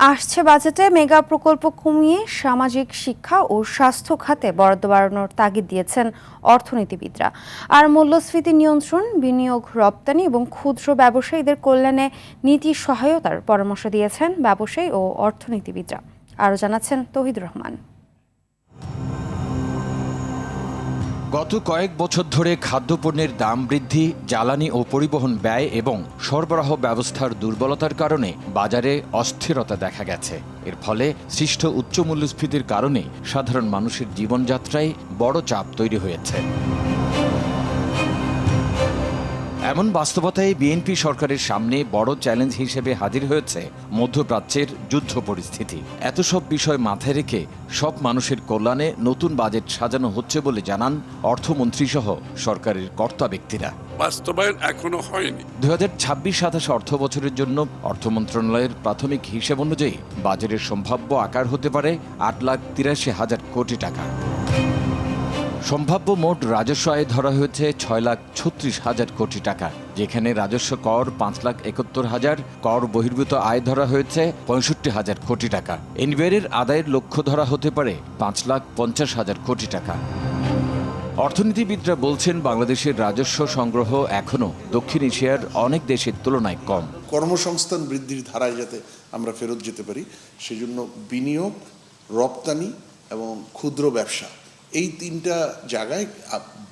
আসছে বাজেটে মেগা প্রকল্প কমিয়ে সামাজিক শিক্ষা ও স্বাস্থ্য খাতে বরাদ্দ বাড়ানোর তাগিদ দিয়েছেন অর্থনীতিবিদরা। আর মূল্যস্ফীতি নিয়ন্ত্রণ, বিনিয়োগ, রপ্তানি এবং ক্ষুদ্র ব্যবসায়ীদের কল্যাণে নীতি সহায়তার পরামর্শ দিয়েছেন ব্যবসায়ী ও অর্থনীতিবিদরা। আরও জানাচ্ছেন তৌহিদুর রহমান। গত কয়েক বছর ধরে খাদ্যপণ্যের দাম বৃদ্ধি, জ্বালানি ও পরিবহন ব্যয় এবং সরবরাহ ব্যবস্থার দুর্বলতার কারণে বাজারে অস্থিরতা দেখা গেছে। এর ফলে সৃষ্ট উচ্চ মূল্যস্ফীতির কারণে সাধারণ মানুষের জীবনযাত্রায় বড় চাপ তৈরি হয়েছে। এমন বাস্তবতায় বিএনপি সরকারের সামনে বড় চ্যালেঞ্জ হিসেবে হাজির হয়েছে মধ্যপ্রাচ্যের যুদ্ধ পরিস্থিতি। এত সব বিষয় মাথায় রেখে সব মানুষের কল্যাণে নতুন বাজেট সাজানো হচ্ছে বলে জানান অর্থমন্ত্রী সহ সরকারের কর্তা ব্যক্তিরা। বাস্তবায়ন এখনো হয়নি। 2026-27 অর্থ বছরের জন্য অর্থ মন্ত্রণালয়ের প্রাথমিক হিসেব অনুযায়ী বাজেটের সম্ভাব্য আকার হতে পারে 8,83,000 কোটি টাকা। সম্ভাব্য মোট রাজস্ব আয় ধরা হয়েছে 6,36,000 কোটি টাকা, যেখানে রাজস্ব কর 5,71,000, কর বহির্ভূত আয় ধরা হয়েছে 65,000 কোটি টাকা। এনবিআরের আদায়ের লক্ষ্য ধরা হতে পারে 5,50,000 কোটি টাকা। অর্থনীতিবিদরা বলছেন বাংলাদেশের রাজস্ব সংগ্রহ এখনও দক্ষিণ এশিয়ার অনেক দেশের তুলনায় কম। কর্মসংস্থান বৃদ্ধির ধারায় যাতে আমরা ফেরত যেতে পারি, সেজন্য বিনিয়োগ, রপ্তানি এবং ক্ষুদ্র ব্যবসা, এই তিনটা জায়গায়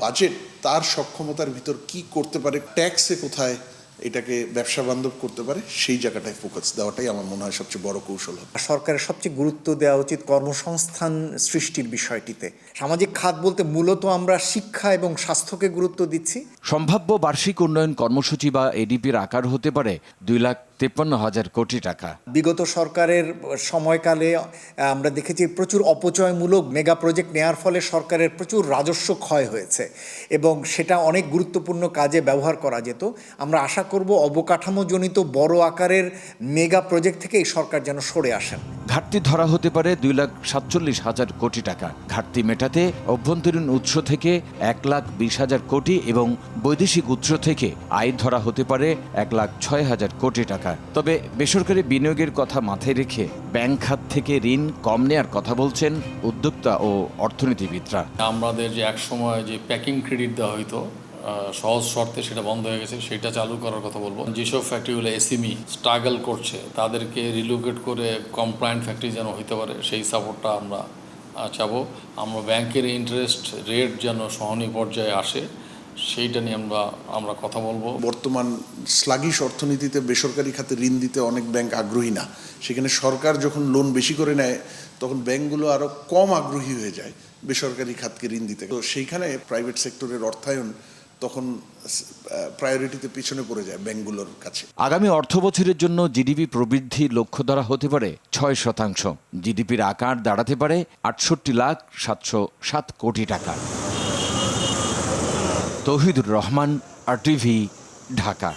বাজেট তার সক্ষমতার ভিতর কি করতে পারে, ট্যাক্সে কোথায় এটাকে ব্যবসা বান্ধব করতে পারে, সেই জায়গাটায় ফোকাস দেওয়াটাই আমার মনে হয় সবচেয়ে বড় কৌশল হবে। সরকারের সবচেয়ে গুরুত্ব দেওয়া উচিত কর্মসংস্থান সৃষ্টির বিষয়টিতে। সামাজিক খাত বলতে মূলত আমরা শিক্ষা এবং স্বাস্থ্যকে গুরুত্ব দিচ্ছি। সম্ভাব্য বার্ষিক উন্নয়ন কর্মসূচি বা এডিপির আকার হতে পারে 2,53,000 কোটি টাকা। বিগত সরকারের সময়কালে আমরা দেখেছি প্রচুর অপচয়মূলক মেগা প্রজেক্ট নেওয়ার ফলে সরকারের প্রচুর রাজস্ব ক্ষয় হয়েছে এবং সেটা অনেক গুরুত্বপূর্ণ কাজে ব্যবহার করা যেত। আমরা আশা করব অবকাঠামোজনিত বড় আকারের মেগা প্রজেক্ট থেকে এই সরকার যেন সরে আসেন। ঘাটতি ধরা হতে পারে 2,47,000 কোটি টাকা। ঘাটতি মেটাতে অভ্যন্তরীণ উৎস থেকে 1,20,000 কোটি এবং বৈদেশিক উৎস থেকে আয় ধরা হতে পারে 1,06,000 কোটি টাকা। তবে বেসরকারি বিনিয়োগের কথা মাথায় রেখে ব্যাংক খাত থেকে ঋণ কম নেয়ার কথা বলছেন উদ্যোক্তা ও অর্থনীতিবিদরা। আমাদের যে এক সময় যে প্যাকিং ক্রেডিট দেওয়া হইতো সহজ শর্তে, সেটা বন্ধ হয়ে গেছে, সেটা চালু করার কথা বলবো। যেসব ফ্যাক্টরিগুলো এসএমই স্ট্রাগল করছে তাদেরকে রিলোকেট করে কমপ্লায়েন্ট ফ্যাক্টরি যেন হইতে পারে, সেই সাপোর্টটা আমরা চাবো। আমরা ব্যাংকের ইন্টারেস্ট রেট যেন সহনীয় পর্যায়ে আসে, সেইটা নিয়ে আমরা কথা বলবো। বর্তমান স্লাগিশ অর্থনীতিতে বেসরকারি খাতে ঋণ দিতে অনেক ব্যাংক আগ্রহী না। সেখানে সরকার যখন লোন বেশি করে নেয়, তখন ব্যাংকগুলো আরও কম আগ্রহী হয়ে যায় বেসরকারি খাতকে ঋণ দিতে। তো সেইখানে প্রাইভেট সেক্টরের অর্থায়ন তখন প্রায়োরিটিতে পিছনে পড়ে যায় ব্যাংকগুলোর কাছে। আগামী অর্থ বছরের জন্য জিডিপি প্রবৃদ্ধি লক্ষ্য ধরা হতে পারে 6%। জিডিপির আকার দাঁড়াতে পারে 68,707 কোটি টাকা। তৌহিদুর রহমান, RTV, ঢাকা।